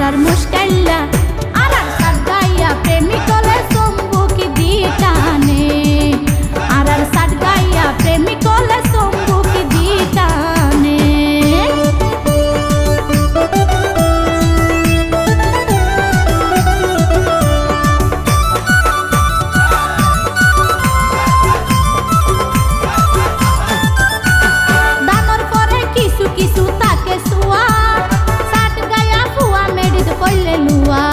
আর মুশকাইল্লা আর সাত গাইয়া প্রেমিক হলে চম্বুকি দিয়ে টানে আর সাত গাইয়া প্রেমিক হলে চম্বুকি দিয়ে টানে দানোর পরে কিছু কিছু তাকে সুয়া সাত গাইয়া ফুয়া মেডিদ কইলে লুয়া